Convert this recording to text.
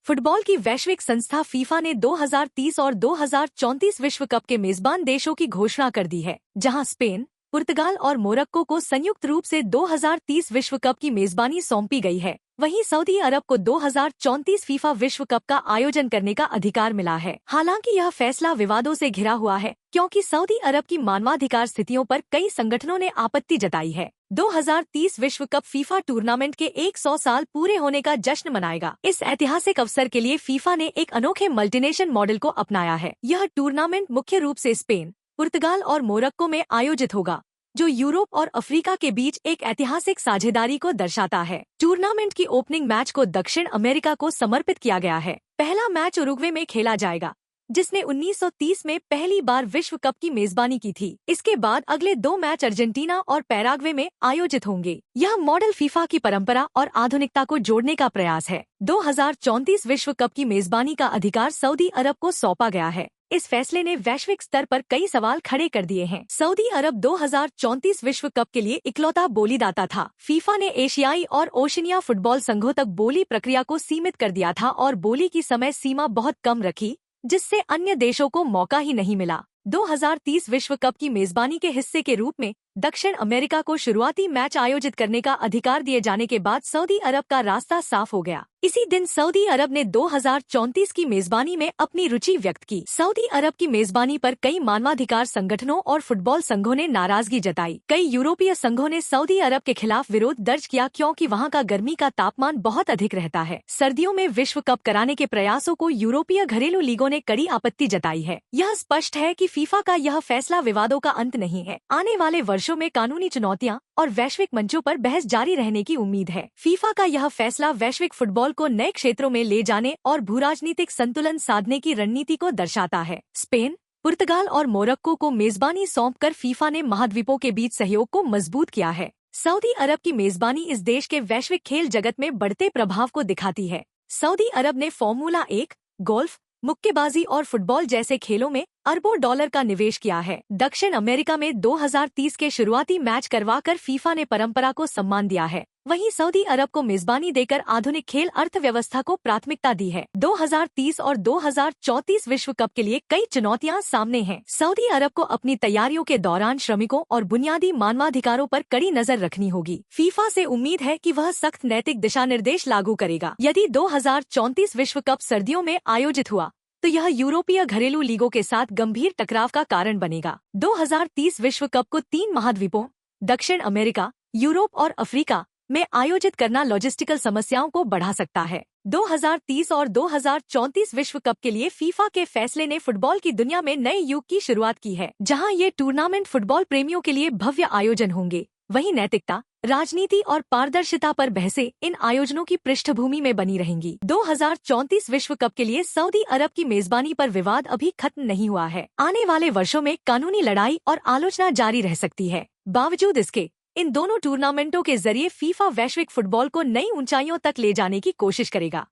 Football की वैश्विक संस्था फीफा ने 2030 और 2034 विश्व कप के मेजबान देशों की घोषणा कर दी है, जहां स्पेन, पुर्तगाल और मोरक्को को संयुक्त रूप से 2030 विश्व कप की मेजबानी सौंपी गई है। वहीं सऊदी अरब को 2034 फीफा विश्व कप का आयोजन करने का अधिकार मिला है। हालांकि यह फैसला विवादों से घिरा हुआ है, क्योंकि सऊदी अरब की मानवाधिकार स्थितियों पर कई संगठनों ने आपत्ति जताई है। 2030 विश्व कप फीफा टूर्नामेंट के 100 साल पूरे होने का जश्न मनाएगा। इस ऐतिहासिक अवसर के लिए फीफा ने एक अनोखे मल्टीनेशन मॉडल को अपनाया है। यह टूर्नामेंट मुख्य रूप से स्पेन, पुर्तगाल और मोरक्को में आयोजित होगा, जो यूरोप और अफ्रीका के बीच एक ऐतिहासिक साझेदारी को दर्शाता है। टूर्नामेंट की ओपनिंग मैच को दक्षिण अमेरिका को समर्पित किया गया है। पहला मैच उरुग्वे में खेला जाएगा, जिसने 1930 में पहली बार विश्व कप की मेजबानी की थी। इसके बाद अगले 2 मैच अर्जेंटीना और पैराग्वे में आयोजित होंगे। यह मॉडल फीफा की परंपरा और आधुनिकता को जोड़ने का प्रयास है। 2034 विश्व कप की मेजबानी का अधिकार सऊदी अरब को सौंपा गया है। इस फैसले ने वैश्विक स्तर पर कई सवाल खड़े कर दिए हैं। सऊदी अरब 2034 विश्व कप के लिए इकलौता बोलीदाता था। फीफा ने एशियाई और ओशिनिया फुटबॉल संघों तक बोली प्रक्रिया को सीमित कर दिया था और बोली की समय सीमा बहुत कम रखी, जिससे अन्य देशों को मौका ही नहीं मिला। 2030 विश्व कप की मेजबानी के हिस्से के रूप में दक्षिण अमेरिका को शुरुआती मैच आयोजित करने का अधिकार दिए जाने के बाद सऊदी अरब का रास्ता साफ हो गया। इसी दिन सऊदी अरब ने 2034 की मेजबानी में अपनी रुचि व्यक्त की। सऊदी अरब की मेजबानी पर कई मानवाधिकार संगठनों और फुटबॉल संघों ने नाराजगी जताई। कई यूरोपीय संघों ने सऊदी अरब के खिलाफ विरोध दर्ज किया, क्योंकि वहां का गर्मी का तापमान बहुत अधिक रहता है। सर्दियों में विश्व कप कराने के प्रयासों को यूरोपीय घरेलू लीगों ने कड़ी आपत्ति जताई है। यह स्पष्ट है कि फीफा का यह फैसला विवादों का अंत नहीं है। आने वाले वर्षों में कानूनी चुनौतियां और वैश्विक मंचों पर बहस जारी रहने की उम्मीद है। फीफा का यह फैसला वैश्विक फुटबॉल को नए क्षेत्रों में ले जाने और भूराजनीतिक संतुलन साधने की रणनीति को दर्शाता है। स्पेन, पुर्तगाल और मोरक्को को मेजबानी सौंपकर फीफा ने महाद्वीपों के बीच सहयोग को मजबूत किया है। सऊदी अरब की मेजबानी इस देश के वैश्विक खेल जगत में बढ़ते प्रभाव को दिखाती है। सऊदी अरब ने फॉर्मूला 1, गोल्फ, मुक्केबाजी और फुटबॉल जैसे खेलों में अरबों डॉलर का निवेश किया है। दक्षिण अमेरिका में 2030 के शुरुआती मैच करवाकर फीफा ने परंपरा को सम्मान दिया है। वहीं सऊदी अरब को मेजबानी देकर आधुनिक खेल अर्थव्यवस्था को प्राथमिकता दी है। 2030 और 2034 विश्व कप के लिए कई चुनौतियां सामने हैं। सऊदी अरब को अपनी तैयारियों के दौरान श्रमिकों और बुनियादी मानवाधिकारों पर कड़ी नजर रखनी होगी। फीफा से उम्मीद है कि वह सख्त नैतिक दिशा निर्देश लागू करेगा। यदि 2034 विश्व कप सर्दियों में आयोजित हुआ तो यह यूरोपीय घरेलू लीगों के साथ गंभीर टकराव का कारण बनेगा। 2030 विश्व कप को 3 महाद्वीपों दक्षिण अमेरिका, यूरोप और अफ्रीका में आयोजित करना लॉजिस्टिकल समस्याओं को बढ़ा सकता है। 2030 और 2034 विश्व कप के लिए फीफा के फैसले ने फुटबॉल की दुनिया में नए युग की शुरुआत की है, जहां ये टूर्नामेंट फुटबॉल प्रेमियों के लिए भव्य आयोजन होंगे। वहीं नैतिकता, राजनीति और पारदर्शिता पर बहसें इन आयोजनों की पृष्ठभूमि में बनी रहेंगी। 2034 विश्व कप के लिए सऊदी अरब की मेजबानी पर विवाद अभी खत्म नहीं हुआ है। आने वाले वर्षों में कानूनी लड़ाई और आलोचना जारी रह सकती है। बावजूद इसके, इन दोनों टूर्नामेंटों के जरिए फीफा वैश्विक फुटबॉल को नई ऊंचाइयों तक ले जाने की कोशिश करेगा।